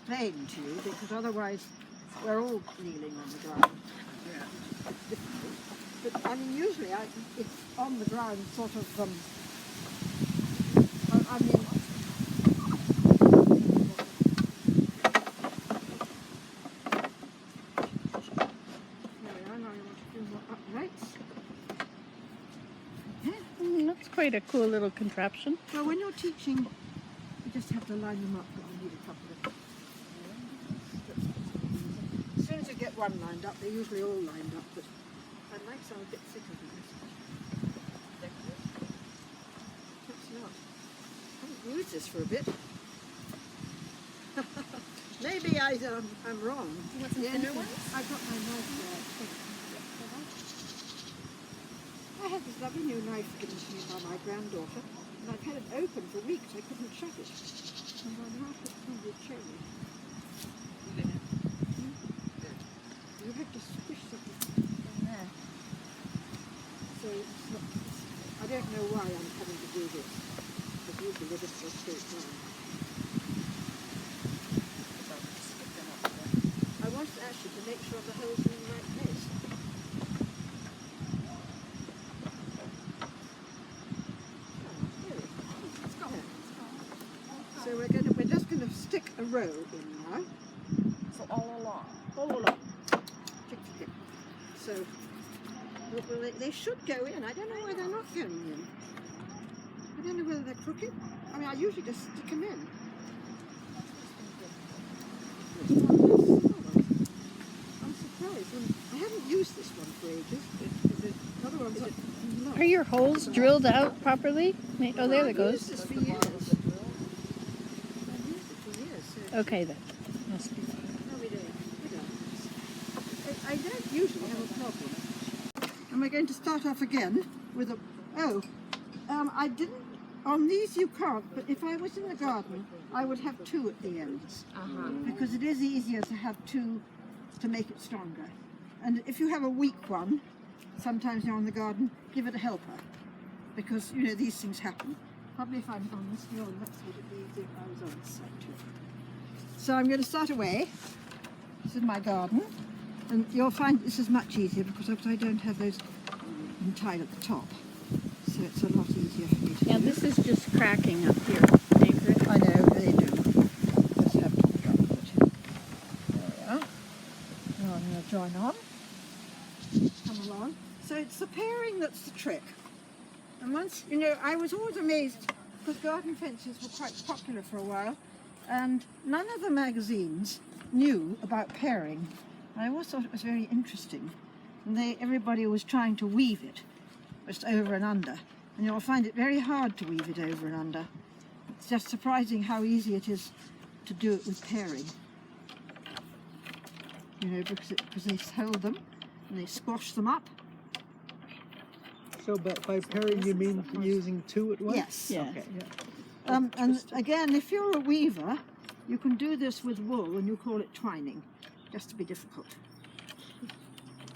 explain to you, because otherwise we're all kneeling on the ground. Yeah. It's difficult. But I mean, usually it's on the ground, sort of. I mean. There we are. Now you want to do more uprights. That's quite a cool little contraption. Well, when you're teaching, you just have to line them up, but you need a couple of. As soon as you get one lined up, they're usually all lined up, but my legs are a bit thicker than this. Perhaps not. I haven't used this for a bit. Maybe I'm wrong. You want some thinner ones? I've got my knife there. I think. I had this lovely new knife given to me by my granddaughter, and I've had it open for weeks. I couldn't shut it. And I'm half through the cherry. You have to squish something in there. So it's not, I don't know why I'm having to do this, because usually they just go straight down. I wanted actually to make sure the holes are in the right place. So we're just going to stick a row in now. So all along. All along. Tick, tick, tick. So well, they should go in. I don't know why they're not going in. I don't know whether they're crooked. I mean, I usually just stick them in. I'm surprised. I haven't used this one for ages. The other ones are not. Are your holes drilled out properly? Oh, there it I've goes. used this for years. I've used it for years. So Okay then. Must be. no, we don't. I don't usually have a problem. And we're going to start off again with a. I didn't. On these you can't, but if I was in the garden, I would have two at the ends. Because it is easier to have two to make it stronger. And if you have a weak one, sometimes you're in the garden, give it a helper. Because, you know, these things happen. Probably if I'm on this wheel, that's what it'd be easier if I was on this side too. So I'm going to start away. This is my garden. And you'll find this is much easier because I don't have those tied at the top. So it's a lot easier for me to Yeah, do. this is just cracking up here, Ankaret. I know, they do. Just have to drop it. There we are. Now I'm going to join on. Come along. So it's the pairing that's the trick. And once, you know, I was always amazed because garden fences were quite popular for a while and none of the magazines knew about pairing. I always thought it was very interesting. And everybody was trying to weave it, just over and under. And you'll find it very hard to weave it over and under. It's just surprising how easy it is to do it with pairing. You know, because they hold them and they squash them up. So by pairing you mean using two at once? Yes. Yeah. Okay, yeah. And again, if you're a weaver, you can do this with wool and you call it twining, just to be difficult.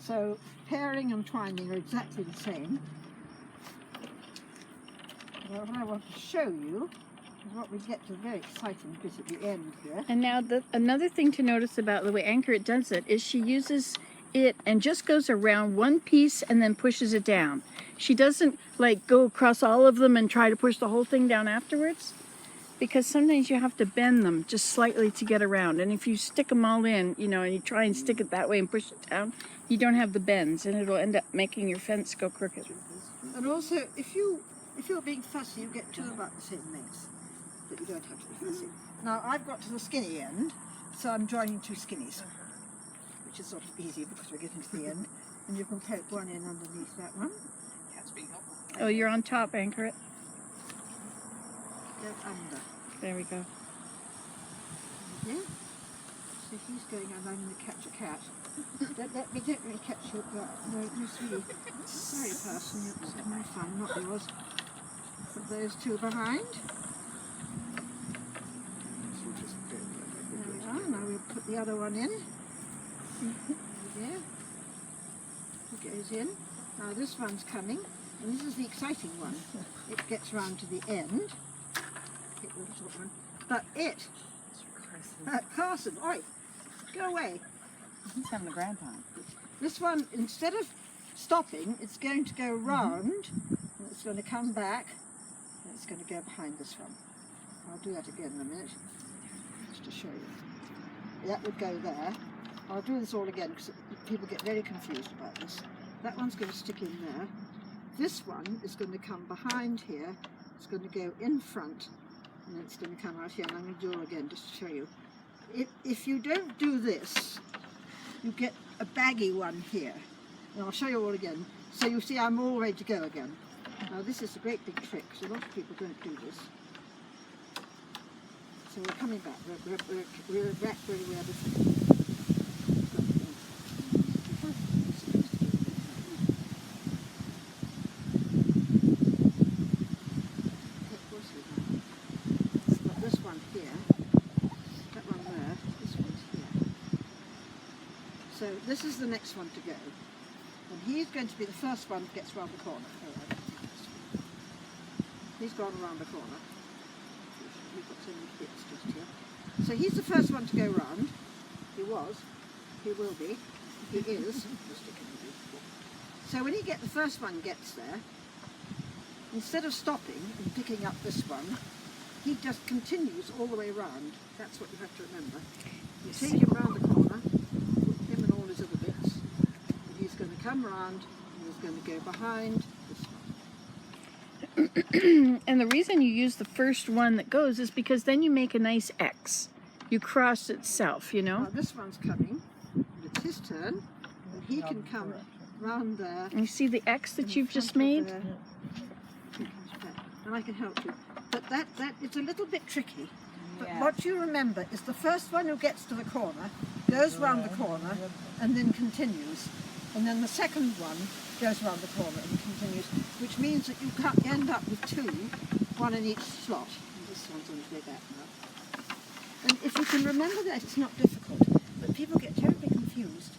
So pairing and twining are exactly the same. Well, what I want to show you is what we get to a very exciting bit at the end here. And now another thing to notice about the way Ankaret does it is she uses it and just goes around one piece and then pushes it down. She doesn't like go across all of them and try to push the whole thing down afterwards, because sometimes you have to bend them just slightly to get around. And if you stick them all in, you know, and you try and stick it that way and push it down, you don't have the bends and it'll end up making your fence go crooked. And also, if you're being fussy, you get two about the same length, but you don't have to be fussy. Now I've got to the skinny end, so I'm joining two skinnies, which is sort of easy because we're getting to the end. And you can poke one in underneath that one. That's being helpful. Oh, you're on top, Ankaret. Go under. There we go. Yeah. So he's going, and I'm going to catch a cat. Don't let me catch you. No, you see. Sorry, person. It's my fun, not yours. Put those two behind. There we are. Now we'll put the other one in. There. It goes in. Now this one's coming, and this is the exciting one. It gets round to the end. Take the little one. But it Carson, oi, go away. He's having a grand time. This one, instead of stopping, it's going to go round, and it's going to come back, and it's going to go behind this one. I'll do that again in a minute, just to show you. That would go there. I'll do this all again because people get very confused about this. That one's going to stick in there. This one is going to come behind here. It's going to go in front, and then it's going to come out here. And I'm going to do it all again just to show you. If you don't do this, you get a baggy one here. And I'll show you all again. So you see I'm all ready to go again. Now this is a great big trick, so a lot of people don't do this. So we're coming back. We're back where we were before. This one here, that one there, this one's here. So this is the next one to go. And he's going to be the first one that gets round the corner. He's gone around the corner. We've got so many bits just here. So he's the first one to go round. He was. He will be. He is. So when the first one gets there, instead of stopping and picking up this one, he just continues all the way round. That's what you have to remember. You take him round the corner, put him and all his other bits, and he's going to come round and he's going to go behind this one. And the reason you use the first one that goes is because then you make a nice X. You cross itself, you know? Now this one's coming, and it's his turn, and he can come round there. And you see the X that in you've just front of made? there. He comes back, and I can help you. But that it's a little bit tricky. But Yeah. what you remember is the first one who gets to the corner goes round the corner and then continues. And then the second one goes round the corner and continues, which means that you can't end up with two, one in each slot. And this one's on his way back now. And if you can remember that, it's not difficult. But people get terribly confused.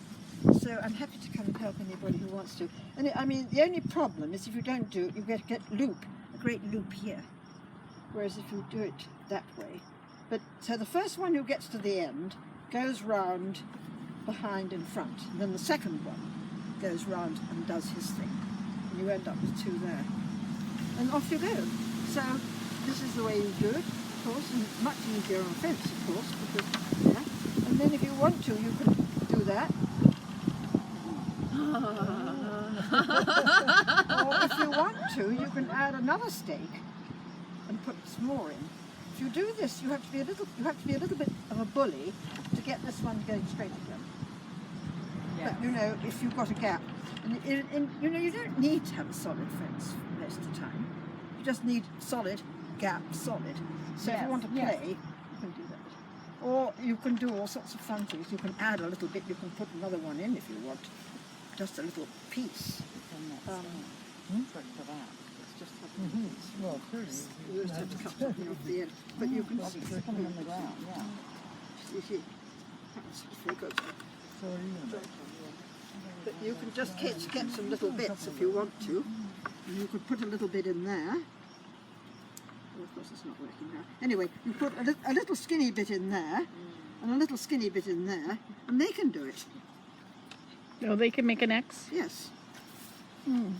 So I'm happy to come and help anybody who wants to. And I mean, the only problem is if you don't do it, you get a great loop here. Whereas if you do it that way. But so the first one who gets to the end goes round behind in front. And then the second one goes round and does his thing. And you end up with two there. And off you go. So this is the way you do it, of course, and it's much easier on a fence, of course, because yeah. And then if you want to, you can do that. Or if you want to, you can add another stake and put some more in. If you do this, you have to be a little bit of a bully to get this one going straight again. Yeah. But you know, if you've got a gap, and you know, you don't need to have a solid fence most of the time. You just need solid, gap, solid. So if you want to play, you can do that. Or you can do all sorts of fun things. You can add a little bit. You can put another one in if you want. Just a little piece. Trick for that. It's just Well, pretty. you just have to cut something off the end. But you can see. Put them in the ground, yeah. You see, that's very good. So even. But you can just get some little bits if you want to. And you could put a little bit in there. Well, of course, it's not working now. Anyway, you put a little skinny bit in there, and a little skinny bit in there, and they can do it. Oh, they can make an X? Yes. Hmm.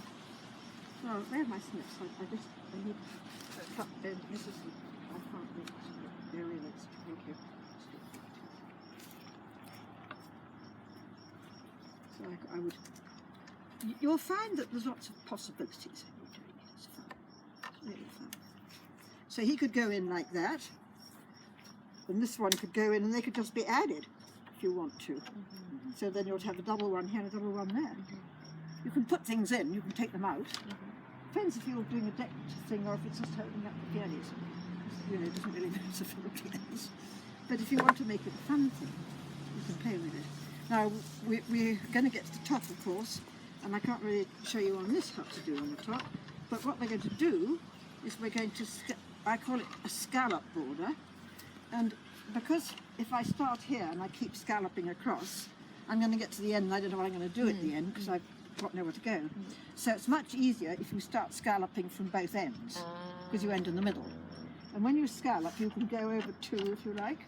Well, where are my snips? I need to cut. This is. I can't make it. There it is. Thank you. So I would. You'll find that there's lots of possibilities when you're doing it. It's fun. It's really fun. So he could go in like that, and this one could go in, and they could just be added if you want to. So then you'll have a double one here and a double one there. You can put things in, you can take them out. Depends if you're doing a decked thing or if it's just holding up the pianos. You know, it doesn't really matter for the pianos. But if you want to make it a fun thing, you can play with it. Now, we're going to get to the top, of course, and I can't really show you on this what to do on the top. But what we're going to do is we're going to, I call it a scallop border. And because if I start here and I keep scalloping across, I'm going to get to the end and I don't know what I'm going to do at the end because I've got nowhere to go. So it's much easier if you start scalloping from both ends because you end in the middle. And when you scallop, you can go over two if you like.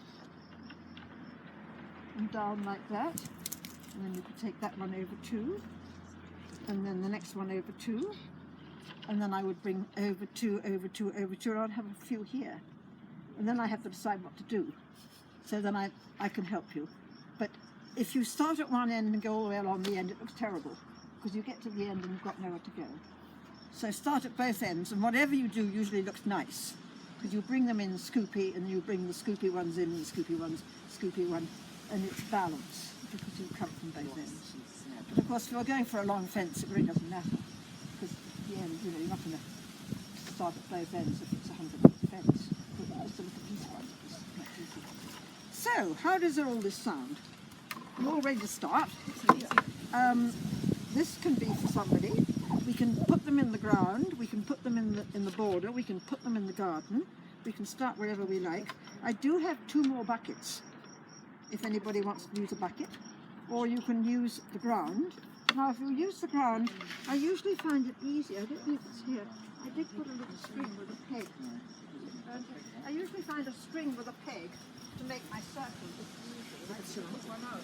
and down like that. And then you could take that one over too. And then the next one over too. And then I would bring over two, over two, over two, and I'd have a few here. And then I have to decide what to do. So then I can help you. But if you start at one end and go all the way along the end, it looks terrible, because you get to the end and you've got nowhere to go. So start at both ends, and whatever you do usually looks nice, because you bring them in scoopy, and you bring the scoopy ones in, and the scoopy ones, scoopy one, and it's balanced, because you come from both ends. But of course, if you're going for a long fence, it really doesn't matter, because at the end, you know, you're not going to start at both ends if it's a 100-foot fence. Just a little piece of one. It's not easy. So, how does all this sound? We're all ready to start. This can be for somebody. We can put them in the ground, we can put them in the border, we can put them in the garden, we can start wherever we like. I do have 2 more buckets, if anybody wants to use a bucket, or you can use the ground. Now if you use the ground, I usually find it easy, I don't know if it's here, I did put a little string with a peg. I usually find a string with a peg to make my circle. It's easy. I just put one out.